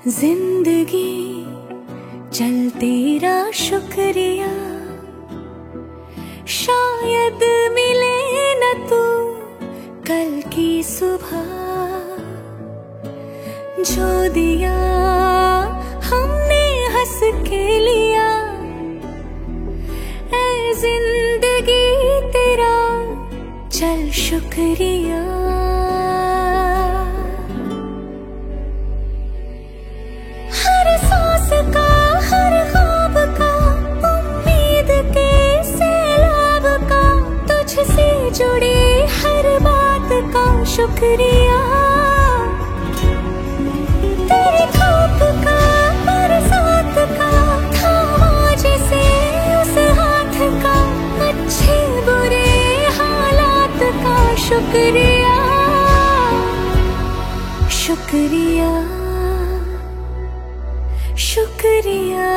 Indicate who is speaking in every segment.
Speaker 1: जिंदगी चल तेरा शुक्रिया, शायद मिले न तू कल की सुबह। जो दिया हमने हंस के लिया, ऐ जिंदगी तेरा चल शुक्रिया। हर सांस का, हर ख्वाब का, उम्मीद के सैलाब का, तुझसे जुड़ी हर बात का शुक्रिया। तेरी धूप का, बरसात का, थामा जिसे उस हाथ का, अच्छे बुरे हालात का शुक्रिया। शुक्रिया शुक्रिया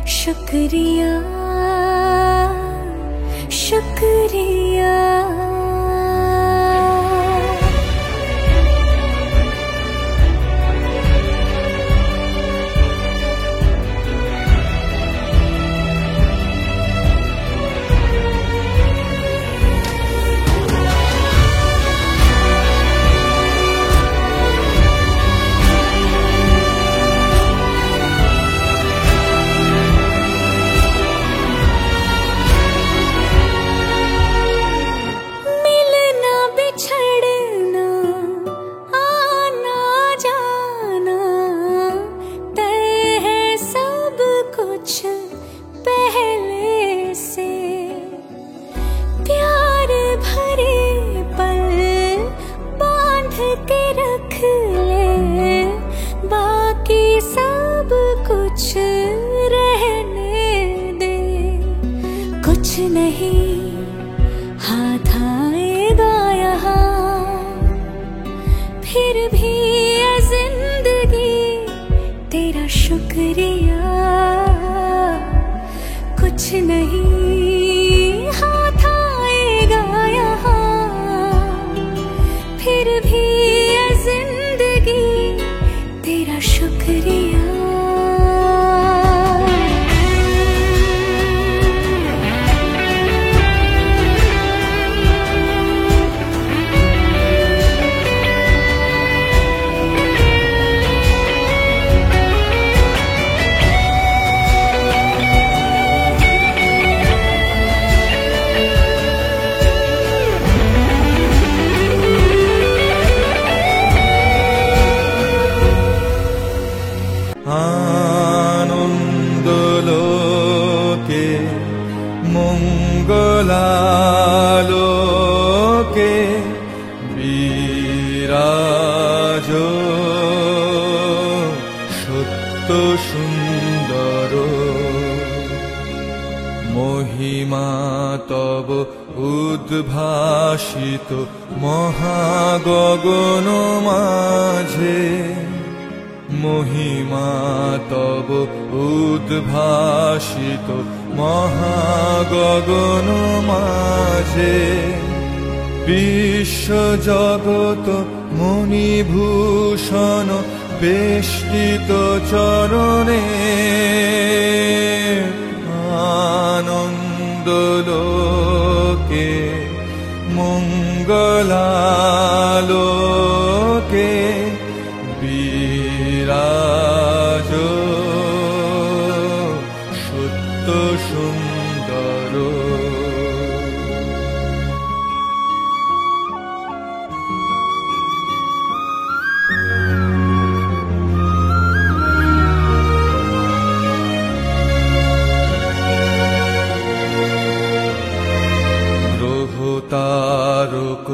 Speaker 1: शुक्रिया शुक्रिया। बाकी सब कुछ रहने दे, कुछ नहीं हाथ आएगा यहाँ, फिर भी ये जिंदगी तेरा शुक्रिया। कुछ नहीं हाथ आएगा यहाँ, फिर भी ये जिंदगी तेरा शुक्रिया।
Speaker 2: आनंदलोके मंगलालोके বিরাজো সত্য সুন্দর। মহিমা তব উদ্ভাসিত মহাগগন মাঝে, মহিমা তব উদ্ভাসিত মহাগগন মাঝে। বিশ্ব জগৎ মণিভূষণ বেষ্টিত চরণে, আনন্দলোকে মঙ্গলালোকে বিরাজো সত্য সুন্দর। গ্রহ তারক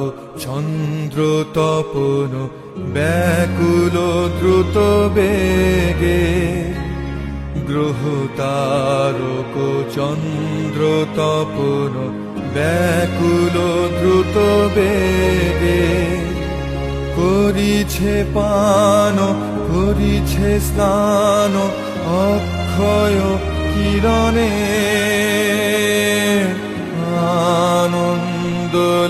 Speaker 2: চন্দ্র তপন ব্যাকুল দ্রুত বেগে, গ্রহ তারক চন্দ্র তপন ব্যাকুল দ্রুত বেগে। করিছে পান করিছে স্নান অক্ষয় কিরণে, আনন্দলোকে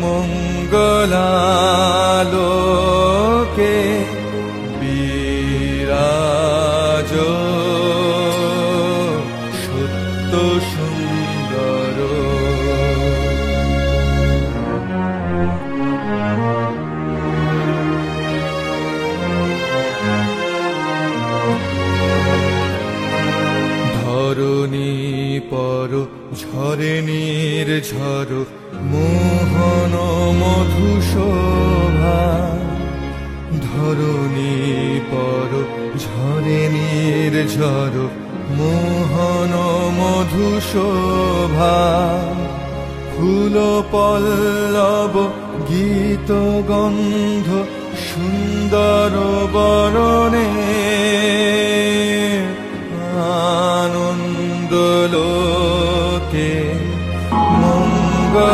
Speaker 2: মঙ্গল মঙ্গলালোকে বিরাজ সত্য সুন্দর। ধরণী পর ঝরে নির্ঝর মোহন মধুশোভা। ধরণী পর ঝরে নির্ঝর মোহন মধুশোভা। ফুল পল্লব গীত গন্ধ সুন্দর বরণে আনন্দ লোকে মঙ্গলালোকে।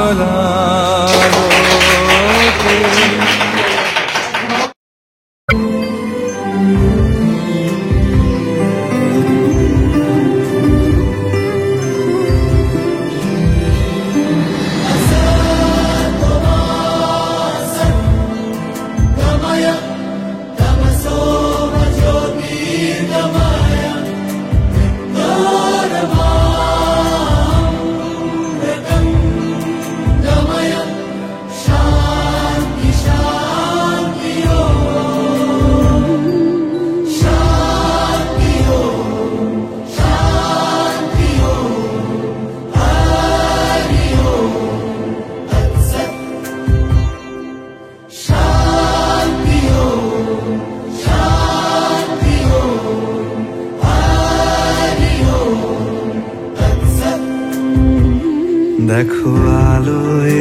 Speaker 3: দেখো আলোয়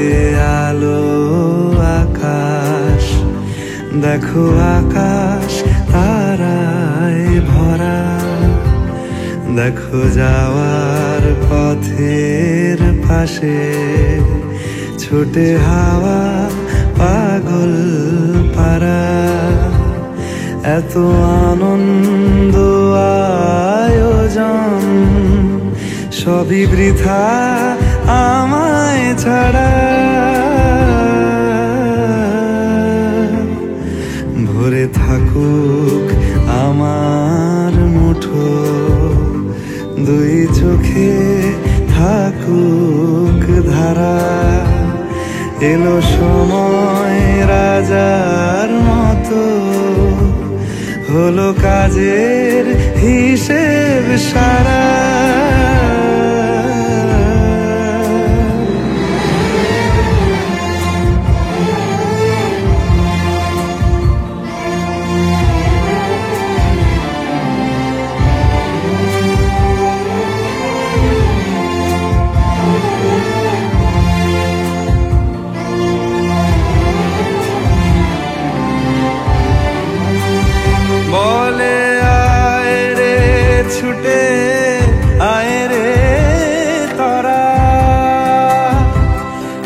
Speaker 3: আলো আকাশ, দেখো আকাশ তারায় ভরা। দেখো যাওয়ার পথের পাশে ছোটে হাওয়া পাগল পারা। এত আনন্দ আয়োজন সবই বৃথা আমায় ছাড়া। ভরে থাকুক আমার মুঠো, দুই চোখে থাকুক ধারা। এলো সময় রাজার মতো, হলো কাজের হিসেব সারা। বলে আয় রে ছুটে আয় রে তারা,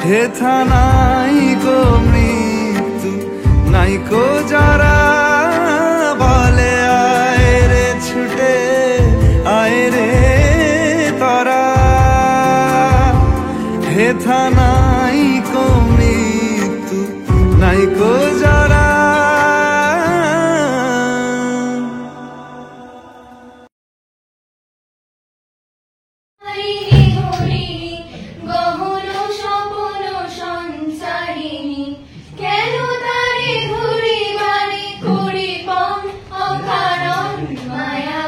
Speaker 3: হেথা নাই গো মৃত্যু নাই কো যারা। বলে আয় রে ছুটে আয় রে তারা, হেথা নাই কো মৃত্যু নাই কো যারা।
Speaker 1: মায়া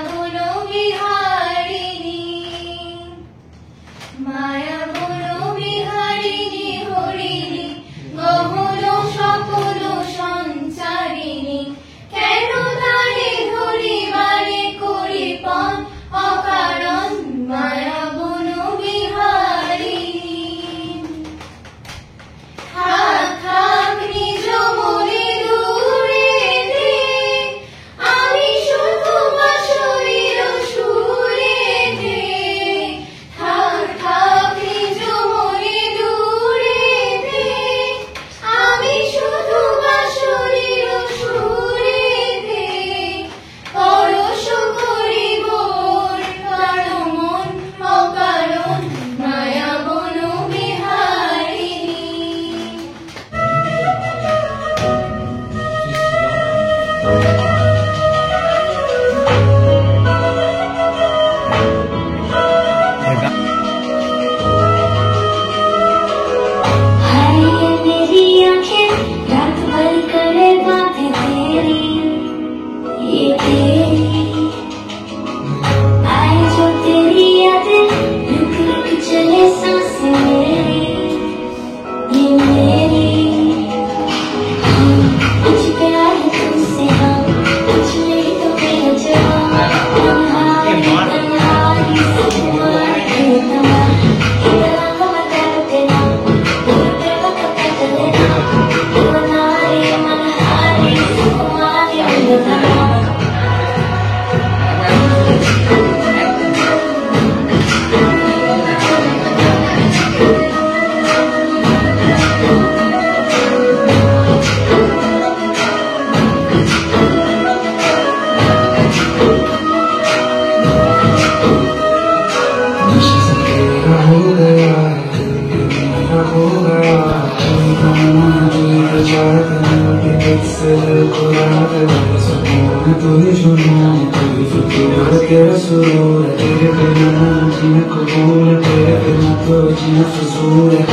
Speaker 4: खो गया कोई कौन तुझे चाहते मोटी पिक्सल को याद है सुकून तुझे जुनून तुझे फिक्र तेरा सुरूर तेरे बिना जीना कबूल तेरे बिना तो जीना फजूल है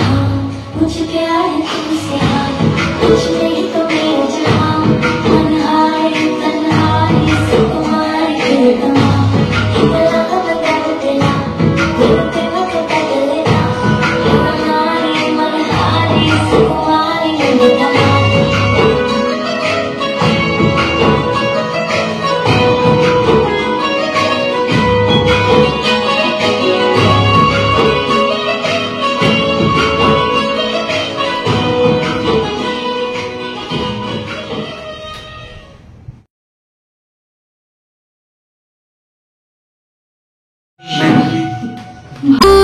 Speaker 1: मुझे प्यार है तुमसे कुछ नहीं तो मेरा जहां तन्हाई तन्हाई सुकुमारी तेरे तमाम इतना बता देना तेरा बता देना मनहारी मनहारी सुकुमारी तेरे तमाम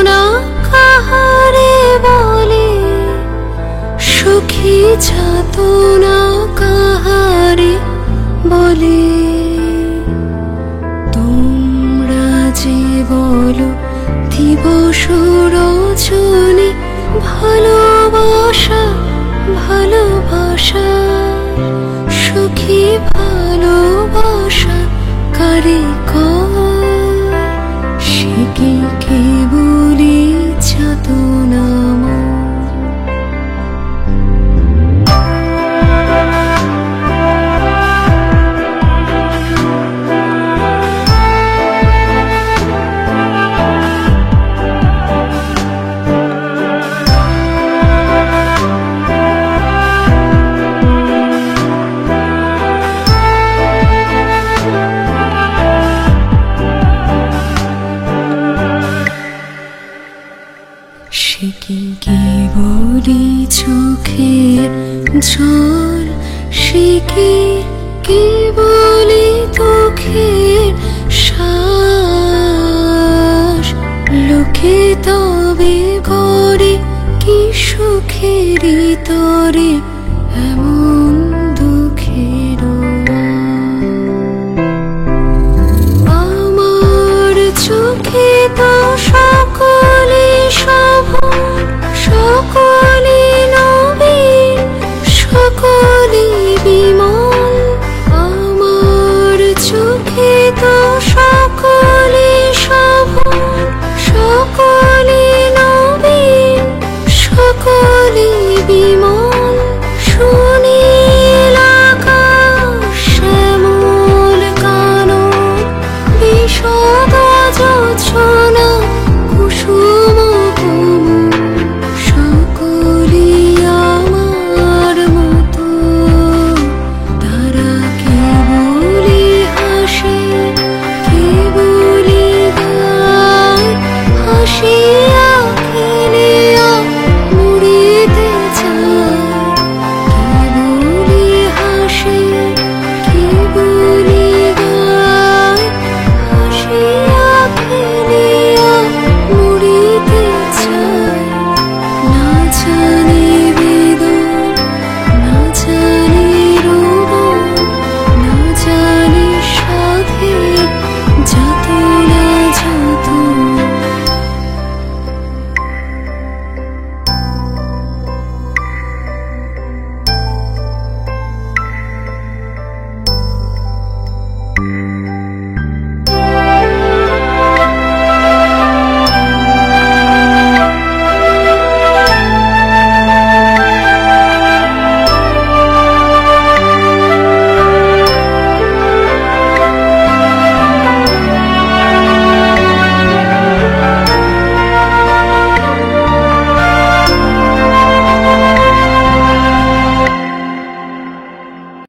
Speaker 5: না কাহারে বলে সুখী যাতনা কাহারে বলে তোমরা যে বলো দিবস রজনী ভালোবাসা ভালোবাসা সুখী ভালোবাসা কারে সে কি কেবলি যাতনা সে কি কেবলি চোখের জল সে কি কেবলি চোখের শ্বাস লোকে তবে করে কি সুখের তরে